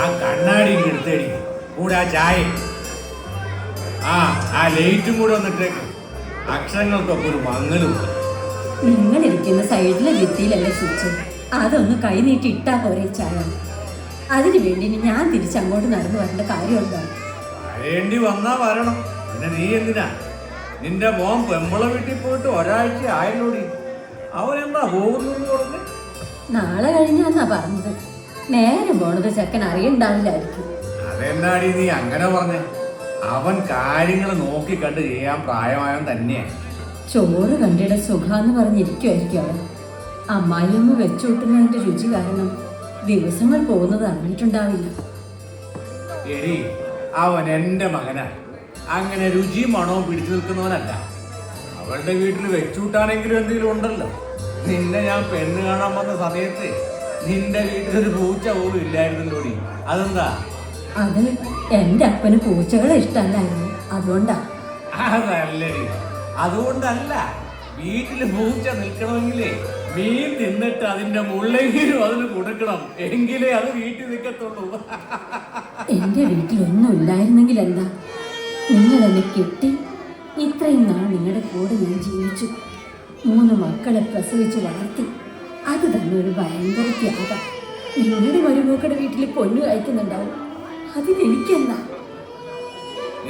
ആ കണ്ണാടി എടുത്തേടി കൂടെ ആ ചായ ആ ലൈറ്റും കൂടെ വന്നിട്ടേക്ക്. അക്ഷരങ്ങൾക്കൊക്കെ ഒരു മങ്ങലും. നിങ്ങളിരിക്കുന്ന സൈഡിലെ ഭിത്തിയിലല്ലേ സ്വിച്ച്, അതൊന്ന് കൈ നീട്ടി ഇട്ടാ പോരെ ചായ. അതിനു വേണ്ടി ഞാൻ തിരിച്ചങ്ങോട്ട് നടന്നു വരേണ്ട കാര്യമുണ്ടോ? വരേണ്ടി വന്നാ വരണം. പിന്നെ നീ എന്തിനാ? നിന്റെ മോൻ പെമ്പള വീട്ടിൽ പോയിട്ട് ഒരാഴ്ച ആയല്ലോടി. അവനെന്താ പോകുന്നു പറഞ്ഞ്? നാളെ കഴിഞ്ഞാന്നാ പറഞ്ഞത്. നേരെ പോണത് ചെക്കൻ അറിയണ്ടാവില്ലായിരിക്കും. അതെന്നാടി നീ അങ്ങനെ പറഞ്ഞേ? അവൻ കാര്യങ്ങൾ നോക്കിക്കണ്ട് ചെയ്യാൻ പ്രായമായവൻ തന്നെയാണ്. ചോറ് കണ്ടിട സുഖാന്ന് പറഞ്ഞിരിക്കുമായിരിക്കും അവൻ. അമ്മായിയമ്മ വെച്ചുകൂട്ടുന്നതിന്റെ രുചി കാരണം ദിവസങ്ങൾ പോകുന്നത് അറിഞ്ഞിട്ടുണ്ടാവില്ല. എടി, അവൻ എൻ്റെ മകനാണ്. അങ്ങനെ രുചി മണവും പിടിച്ചു നിൽക്കുന്നവനല്ല. അവളുടെ വീട്ടിൽ വെച്ചൂട്ടാനെങ്കിലും എന്തെങ്കിലും ഉണ്ടല്ലോ. നിന്നെ ഞാൻ പെണ്ണ് കാണാൻ വന്ന സമയത്ത് നിന്റെ വീട്ടിലൊരു പൂച്ച പോലും ഇല്ലായിരുന്നല്ലോടി. അതെന്താ? അത് എൻ്റെ അപ്പന് പൂച്ചകളെ ഇഷ്ടമല്ലായിരുന്നു, അതുകൊണ്ടാ. അതല്ലടി, അതുകൊണ്ടല്ല. വീട്ടില് പൂച്ച നിൽക്കണമെങ്കിലേ മീൻ തിന്നിട്ട് അതിന്റെ മുള്ളെങ്കിലും അതിന് കൊടുക്കണം, എങ്കിലേ അത് വീട്ടിൽ നിൽക്കത്തുള്ളൂ. എൻ്റെ വീട്ടിലൊന്നും ഇല്ലായിരുന്നെങ്കിൽ എന്താ? നിങ്ങൾ എന്നെ കെട്ടി ഇത്രയും നാൾ നിങ്ങളുടെ കൂടെ ഞാൻ ജീവിച്ചു. 3 മക്കളെ പ്രസവിച്ച് വളർത്തി. അത് തന്നെ ഒരു ഭയങ്കര ത്യാഗം. നിങ്ങളുടെ മരുമക്കളുടെ വീട്ടിൽ പൊന്നു കഴിക്കുന്നുണ്ടാവും, അതിനെനിക്കെന്താ?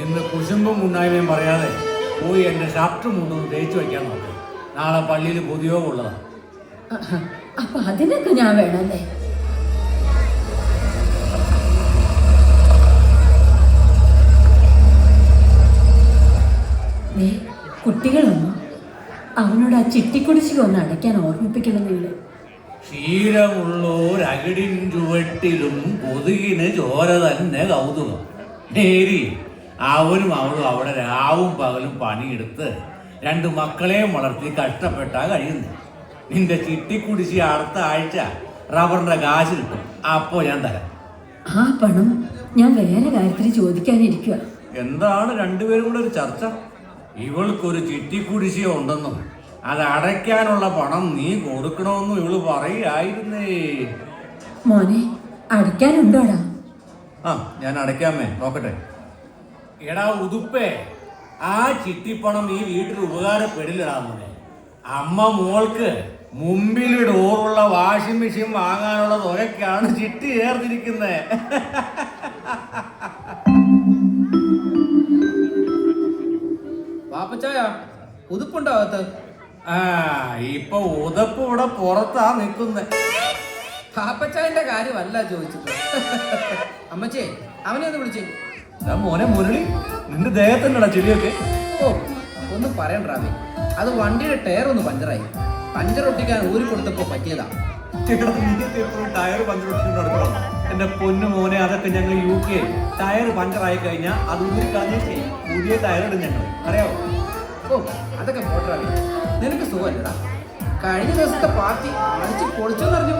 ഇന്ന് കുശുമ്പും ഉണ്ടായ്മയും പറയാതെ പോയി എൻ്റെ ഷർട്ട് മുണ്ടൊന്ന് തേച്ച് വയ്ക്കാൻ നോക്കും. നാളെ പള്ളിയിൽ പൊതുയോഗമുള്ളതാണ്. അപ്പൊ അതിനൊക്കെ ഞാൻ വേണമല്ലേ? കുട്ടികളൊന്നും അവനോട് ആ ചിട്ടിക്കുടിശ്ശിക ഒന്ന് അടയ്ക്കാൻ ഓർമ്മിപ്പിക്കണം. നിങ്ങൾ ക്ഷീരമുള്ളോരകിടിൻ ചുവട്ടിലും കൊതുകിന് ചോര തന്നെ കൗതുകം. നേരി അവനും അവളും അവിടെ രാവും പകലും പണിയെടുത്ത് 2 മക്കളെയും വളർത്തി കഷ്ടപ്പെട്ടാ കഴിയുന്നു. നിന്റെ ചിട്ടിക്കുടിശ്ശി അടുത്ത ആഴ്ച റബ്ബറിന്റെ കാശ് കിട്ടും, അപ്പോ ഞാൻ തരാം. ആ പണം ഞാൻ വേറെ കാര്യത്തിൽ ചോദിക്കാനിരിക്കുക. എന്താണ് രണ്ടുപേരും കൂടെ ഒരു ചർച്ച? ഇവൾക്കൊരു ചിട്ടിക്കുടിശ്ശിക ഉണ്ടെന്നും അത് അടയ്ക്കാനുള്ള പണം നീ കൊടുക്കണമെന്നും ഇവള് പറയായിരുന്നേ. മോനെ, അടയ്ക്കാനുണ്ടോടാ? ഞാൻ അടയ്ക്കാമേ, നോക്കട്ടെ. എടാ ഉതുപ്പേ, ആ ചിട്ടിപ്പണം ഈ വീട്ടിൽ ഉപകാരപ്പെടില്ലടാ മോനെ. അമ്മ മോൾക്ക് മുമ്പിൽ ഡോറുള്ള വാഷിംഗ് മെഷീൻ വാങ്ങാനുള്ള തുകയ്ക്കാണ് ചിട്ടി ചേർത്തിരിക്കുന്നത്. പാപ്പച്ചായ, ഉതുപ്പുണ്ടോ അകത്ത്? ഇപ്പൊ ഉതപ്പ് ഇവിടെ പുറത്താ നിൽക്കുന്നത്. പാപ്പച്ചായന്റെ കാര്യമല്ല ചോദിച്ചത്. അമ്മച്ചേ, അവനെ ഒന്ന് വിളിച്ചേ. മോനെ മുരളി, നിന്റെ ദേഹത്തന്നെടാ ചെടിയൊക്കെ. ഓ, ഒന്നും പറയണ്ടാമേ, അത് വണ്ടിയുടെ ടയർ ഒന്ന് പഞ്ചറായി. പഞ്ചർ ഒട്ടിക്കാൻ ഊരി കൊടുത്തപ്പോ പറ്റിയതാ. ടയർ പഞ്ചർ നടക്കണം. എന്റെ പൊന്നു മോനെ, അതൊക്കെ ഞങ്ങൾ UK ടയർ പഞ്ചറായി കഴിഞ്ഞാൽ അത് ഊരി കളഞ്ഞിട്ടേ പുതിയ ടയർ ഇടും ഞങ്ങൾ, അറിയാവോ? ഓ, അതൊക്കെ പോട്ടറാവേ, നിനക്ക് സുഖമല്ലടാ. കഴിഞ്ഞ ദിവസത്തെ പാർട്ടി അടിച്ച് പൊളിച്ചോന്ന് അറിഞ്ഞു.